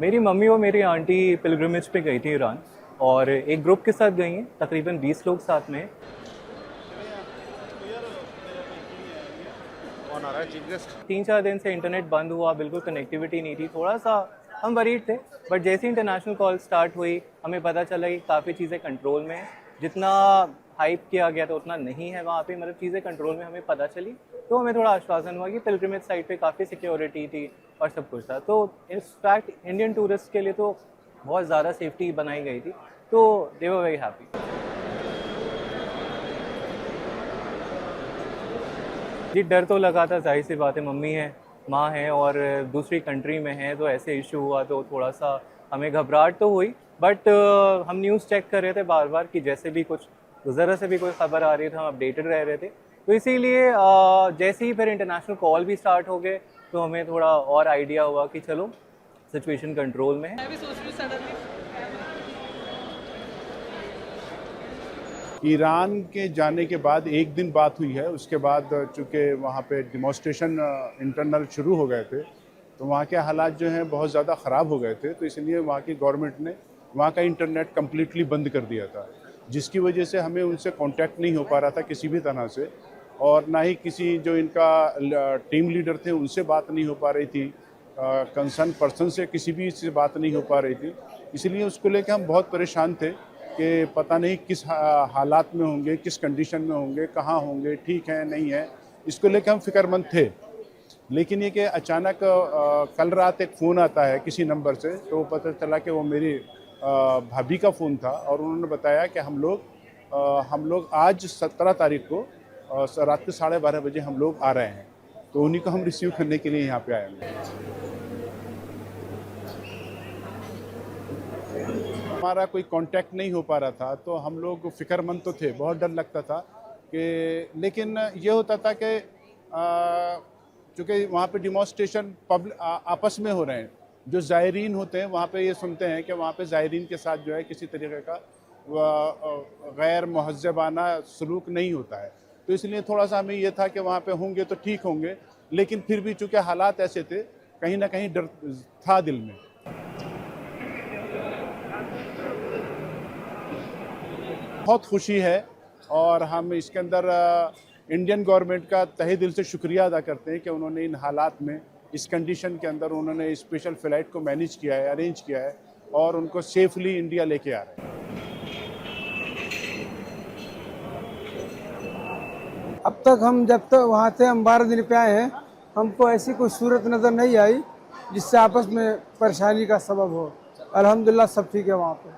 मेरी मम्मी और मेरी आंटी पिलग्रिमेज पे गई थी ईरान, और एक ग्रुप के साथ गई हैं, तकरीबन 20 लोग साथ में। कौन आ रहा है चीफ गेस्ट? 3-4 दिन से इंटरनेट बंद हुआ, बिल्कुल कनेक्टिविटी नहीं थी, थोड़ा सा हम वरीड थे। बट जैसे ही इंटरनेशनल कॉल स्टार्ट हुई, हमें पता चला कि काफ़ी चीज़ें कंट्रोल में हैं। जितना हाइप किया गया था उतना नहीं है वहाँ पे, मतलब चीज़ें कंट्रोल में हमें पता चली, तो हमें थोड़ा आश्वासन हुआ कि पिलग्रिमेज साइट पे काफ़ी सिक्योरिटी थी और सब कुछ था। तो इनफैक्ट इंडियन टूरिस्ट के लिए तो बहुत ज़्यादा सेफ्टी बनाई गई थी, तो दे वर वेरी हैप्पी। जी, डर तो लगा था, जाहिर सी बात है, मम्मी है, माँ है और दूसरी कंट्री में है, तो ऐसे इशू हुआ तो थोड़ा सा हमें घबराहट तो हुई। बट हम न्यूज़ चेक कर रहे थे बार बार कि जैसे भी कुछ ज़रा से भी कोई खबर आ रही थी हम अपडेटेड रह रहे थे। तो इसीलिए जैसे ही फिर इंटरनेशनल कॉल भी स्टार्ट हो गए तो हमें थोड़ा और आइडिया हुआ कि चलो सिचुएशन कंट्रोल में है। मैं भी सोच रही हूँ सडनली ईरान के जाने के बाद एक दिन बात हुई है, उसके बाद चूँकि वहाँ पे डिमॉन्स्ट्रेशन इंटरनल शुरू हो गए थे, तो वहाँ के हालात जो हैं बहुत ज़्यादा ख़राब हो गए थे। तो इसलिए वहाँ की गवर्नमेंट ने वहाँ का इंटरनेट कम्प्लीटली बंद कर दिया था, जिसकी वजह से हमें उनसे कांटेक्ट नहीं हो पा रहा था किसी भी तरह से, और ना ही किसी जो इनका टीम लीडर थे उनसे बात नहीं हो पा रही थी, कंसर्न पर्सन से किसी भी से बात नहीं हो पा रही थी। इसलिए उसको लेकर हम बहुत परेशान थे कि पता नहीं किस हालात में होंगे, किस कंडीशन में होंगे, कहाँ होंगे, ठीक है नहीं है, इसको लेकर हम फिक्रमंद थे। लेकिन ये कि अचानक कल रात एक फ़ोन आता है किसी नंबर से, तो पता चला कि वो मेरी भाभी का फ़ोन था, और उन्होंने बताया कि हम लोग आज 17 तारीख को रात के 12:30 बजे हम लोग आ रहे हैं। तो उन्हीं को हम रिसीव करने के लिए यहाँ पे आए हैं। हमारा कोई कांटेक्ट नहीं हो पा रहा था, तो हम लोग फिक्रमंद तो थे, बहुत डर लगता था कि, लेकिन ये होता था कि चूँकि वहाँ पे डिमॉन्स्ट्रेशन आपस में हो रहे हैं, जो ज़ायरीन होते हैं वहाँ पे ये सुनते हैं कि वहाँ पे ज़ायरीन के साथ जो है किसी तरीके का गैर महज़बाना सलूक नहीं होता है। तो इसलिए थोड़ा सा हमें ये था कि वहाँ पे होंगे तो ठीक होंगे, लेकिन फिर भी चूँकि हालात ऐसे थे, कहीं ना कहीं डर था दिल में। बहुत खुशी है, और हम इसके अंदर इंडियन गवर्नमेंट का तहे दिल से शुक्रिया अदा करते हैं कि उन्होंने इन हालात में, इस कंडीशन के अंदर उन्होंने स्पेशल फ़्लाइट को मैनेज किया है, अरेंज किया है, और उनको सेफली इंडिया लेके आ रहे हैं। अब तक जब तक वहाँ से हम 12 दिन पे आए हैं, हमको ऐसी कोई सूरत नज़र नहीं आई जिससे आपस में परेशानी का सबब हो। अल्हम्दुलिल्लाह सब ठीक है वहाँ पे।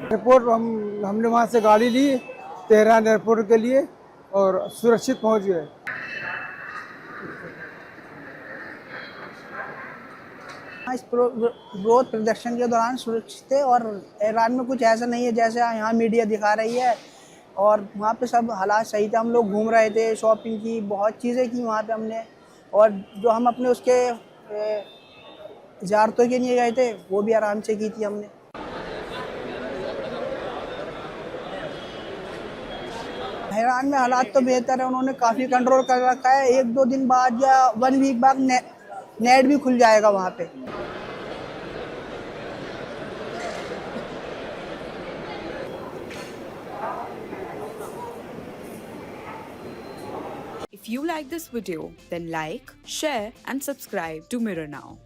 एयरपोर्ट हमने वहाँ से गाड़ी ली तेहरान एयरपोर्ट के लिए, और सुरक्षित पहुँच गए। इस विरोध प्रदर्शन के दौरान सुरक्षित थे, और ईरान में कुछ ऐसा नहीं है जैसे यहाँ मीडिया दिखा रही है, और वहाँ पे सब हालात सही थे। हम लोग घूम रहे थे, शॉपिंग की, बहुत चीज़ें की वहाँ पे हमने, और जो हम अपने उसके ज़ियारतों के लिए गए थे वो भी आराम से की थी हमने। ईरान में हालात तो बेहतर है, उन्होंने काफ़ी कंट्रोल कर रखा है। 1-2 दिन बाद या 1 वीक बाद नेट भी खुल जाएगा वहाँ पे। If you like this video, then like, share and subscribe to Mirror Now.